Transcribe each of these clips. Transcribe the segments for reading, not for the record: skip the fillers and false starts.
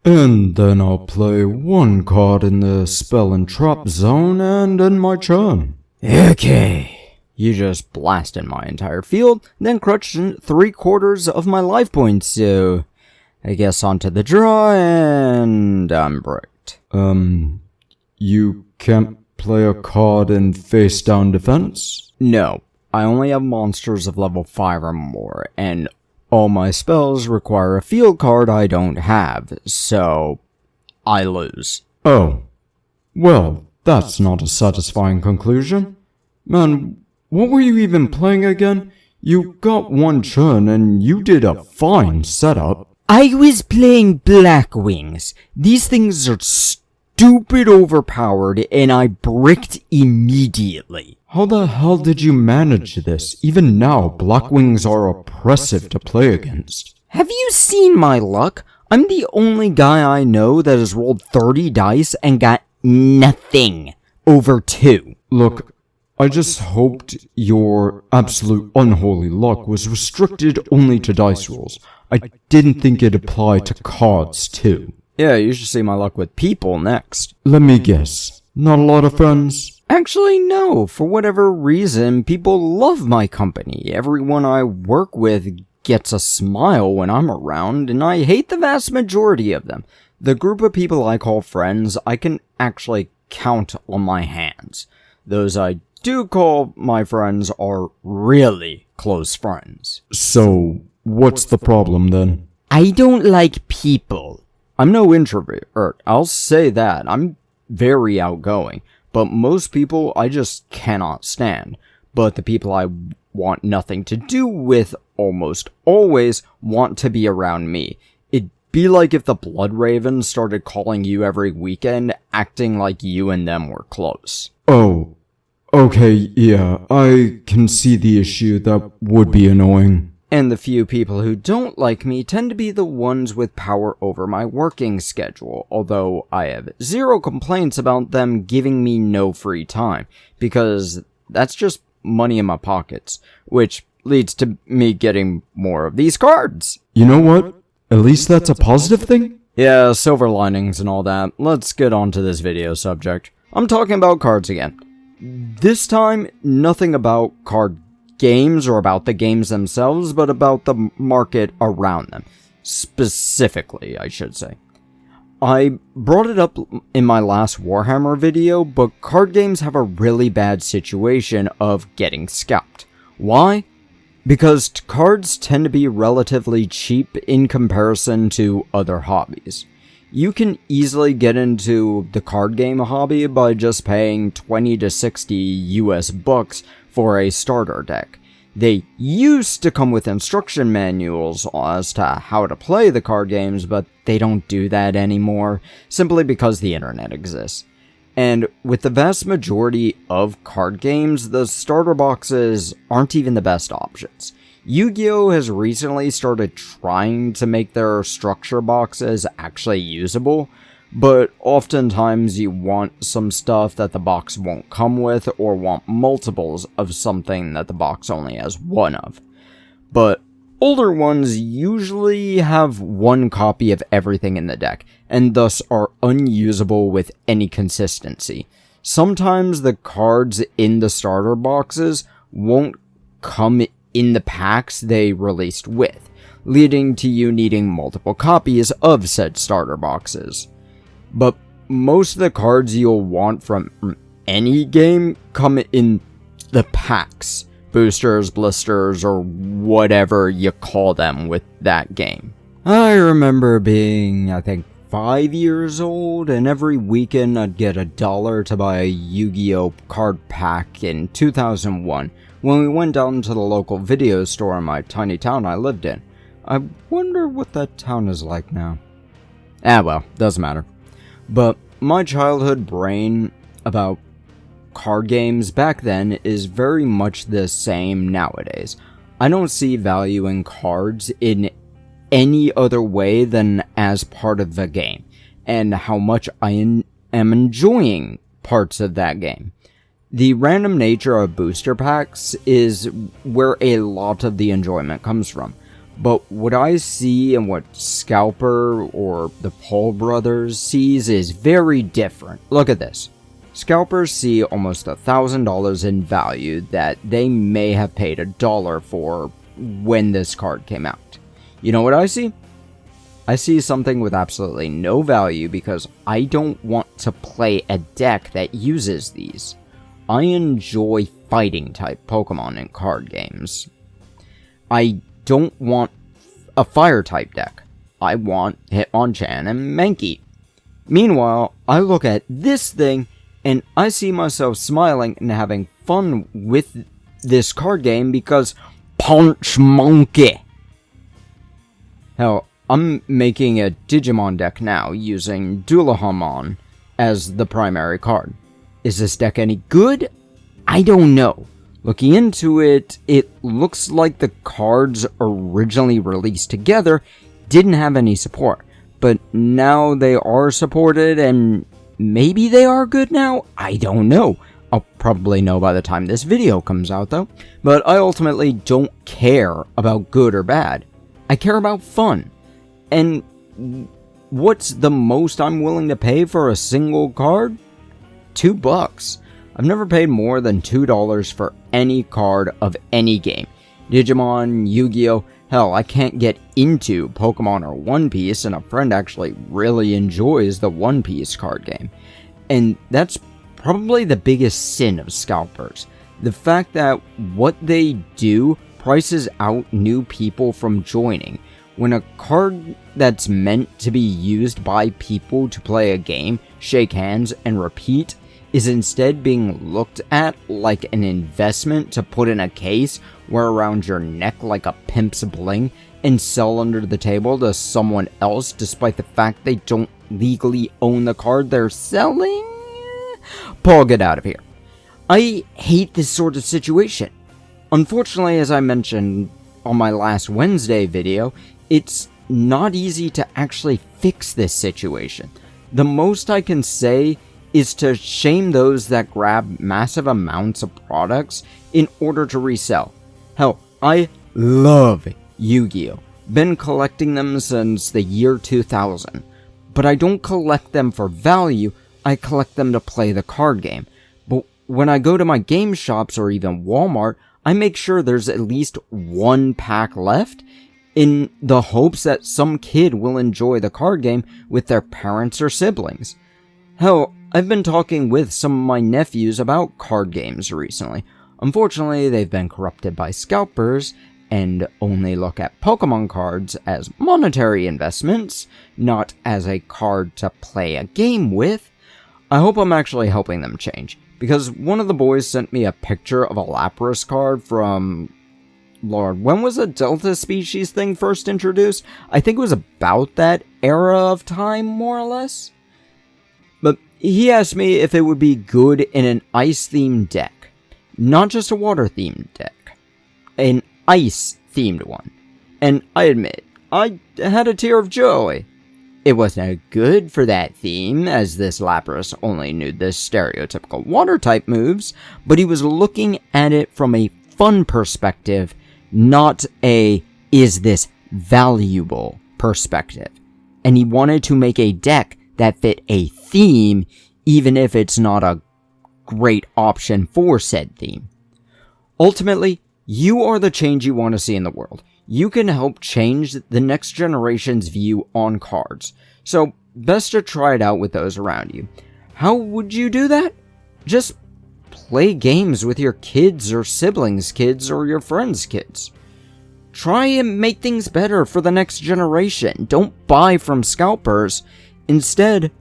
And then I'll play one card in the spell and trap zone and end my turn. Okay. You just blasted my entire field, then crushed 3/4 of my life points, so I guess onto the draw, and I'm bricked. You can't play a card in face-down defense? No, I only have monsters of level 5 or more, and all my spells require a field card I don't have, so I lose. Oh. Well, that's not a satisfying conclusion. Man, what were you even playing again? You got one turn and you did a fine setup. I was playing Black Wings. These things are stupid overpowered, and I bricked immediately. How the hell did you manage this? Even now, Black Wings are oppressive to play against. Have you seen my luck? I'm the only guy I know that has rolled 30 dice and got nothing over 2. Look, I just hoped your absolute unholy luck was restricted only to dice rolls. I didn't think it applied to cards, too. Yeah, you should see my luck with people next. Let me guess. Not a lot of friends? Actually, no. For whatever reason, people love my company. Everyone I work with gets a smile when I'm around, and I hate the vast majority of them. The group of people I call friends, I can actually count on my hands. Those I do call my friends are really close friends. So, what's the problem then? I don't like people. I'm no introvert, I'll say that. I'm very outgoing, but most people I just cannot stand. But the people I want nothing to do with almost always want to be around me. It'd be like if the Blood Ravens started calling you every weekend, acting like you and them were close. Oh. Okay, yeah, I can see the issue. That would be annoying. And the few people who don't like me tend to be the ones with power over my working schedule, although I have zero complaints about them giving me no free time, because that's just money in my pockets, which leads to me getting more of these cards. You know what? At least that's a positive thing? Yeah, silver linings and all that. Let's get on to this video subject. I'm talking about cards again. This time, nothing about card games or about the games themselves, but about the market around them. Specifically, I should say. I brought it up in my last Warhammer video, but card games have a really bad situation of getting scalped. Why? Because cards tend to be relatively cheap in comparison to other hobbies. You can easily get into the card game hobby by just paying 20 to 60 US bucks for a starter deck. They used to come with instruction manuals as to how to play the card games, but they don't do that anymore, simply because the internet exists. And with the vast majority of card games, the starter boxes aren't even the best options. Yu-Gi-Oh! Has recently started trying to make their structure boxes actually usable, but oftentimes you want some stuff that the box won't come with, or want multiples of something that the box only has one of. But older ones usually have one copy of everything in the deck, and thus are unusable with any consistency. Sometimes the cards in the starter boxes won't come in the packs they released with, leading to you needing multiple copies of said starter boxes. But most of the cards you'll want from any game come in the packs, boosters, blisters, or whatever you call them with that game. I remember being, I think, 5 years old, and every weekend I'd get $1 to buy a Yu-Gi-Oh! Card pack in 2001, when we went down to the local video store in my tiny town I lived in. I wonder what that town is like now. Ah well, doesn't matter. But my childhood brain about card games back then is very much the same nowadays. I don't see value in cards in any other way than as part of the game, and how much I am enjoying parts of that game. The random nature of booster packs is where a lot of the enjoyment comes from, But what I see and what Scalper or the Paul brothers sees is very different. Look at this. Scalpers see almost $1,000 in value that they may have paid $1 for when this card came out. You know what I see? I see something with absolutely no value because I don't want to play a deck that uses these. I enjoy fighting type Pokemon in card games. I don't want a fire type deck. I want Hitmonchan and Mankey. Meanwhile, I look at this thing and I see myself smiling and having fun with this card game because Punch Monkey. Hell, I'm making a Digimon deck now using Dualahamon as the primary card. Is this deck any good? I don't know. Looking into it, it looks like the cards originally released together didn't have any support, but now they are supported and maybe they are good now? I don't know. I'll probably know by the time this video comes out though, but I ultimately don't care about good or bad. I care about fun. And what's the most I'm willing to pay for a single card? $2. I've never paid more than $2 for any card of any game. Digimon, Yu-Gi-Oh! Hell, I can't get into Pokemon or One Piece, and a friend actually really enjoys the One Piece card game. And that's probably the biggest sin of Scalpers. The fact that what they do prices out new people from joining. When a card that's meant to be used by people to play a game, shake hands, and repeat is instead being looked at like an investment to put in a case, wear around your neck like a pimp's bling, and sell under the table to someone else despite the fact they don't legally own the card they're selling? Paul, get out of here. I hate this sort of situation. Unfortunately, as I mentioned on my last Wednesday video, it's not easy to actually fix this situation. The most I can say is to shame those that grab massive amounts of products in order to resell. Hell, I love Yu-Gi-Oh! Been collecting them since the year 2000. But I don't collect them for value, I collect them to play the card game. But when I go to my game shops or even Walmart, I make sure there's at least one pack left in the hopes that some kid will enjoy the card game with their parents or siblings. Hell, I've been talking with some of my nephews about card games recently. Unfortunately, they've been corrupted by scalpers and only look at Pokemon cards as monetary investments, not as a card to play a game with. I hope I'm actually helping them change, because one of the boys sent me a picture of a Lapras card from... Lord, when was a Delta species thing first introduced? I think it was about that era of time, more or less. But he asked me if it would be good in an ice-themed deck. Not just a water-themed deck. An ice-themed one. And I admit, I had a tear of joy. It wasn't good for that theme, as this Lapras only knew the stereotypical water-type moves, but he was looking at it from a fun perspective, not a, is this valuable perspective. And he wanted to make a deck that fit a theme, even if it's not a great option for said theme. Ultimately, you are the change you want to see in the world. You can help change the next generation's view on cards. So, best to try it out with those around you. How would you do that? Just play games with your kids or siblings' kids or your friends' kids. Try and make things better for the next generation. Don't buy from scalpers. Instead,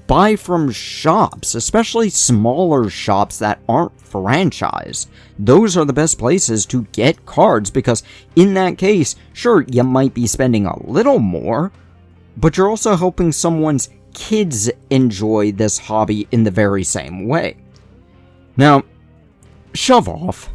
buy from shops, especially smaller shops that aren't franchised. Those are the best places to get cards because in that case, sure, you might be spending a little more, but you're also helping someone's kids enjoy this hobby in the very same way. Now, shove off.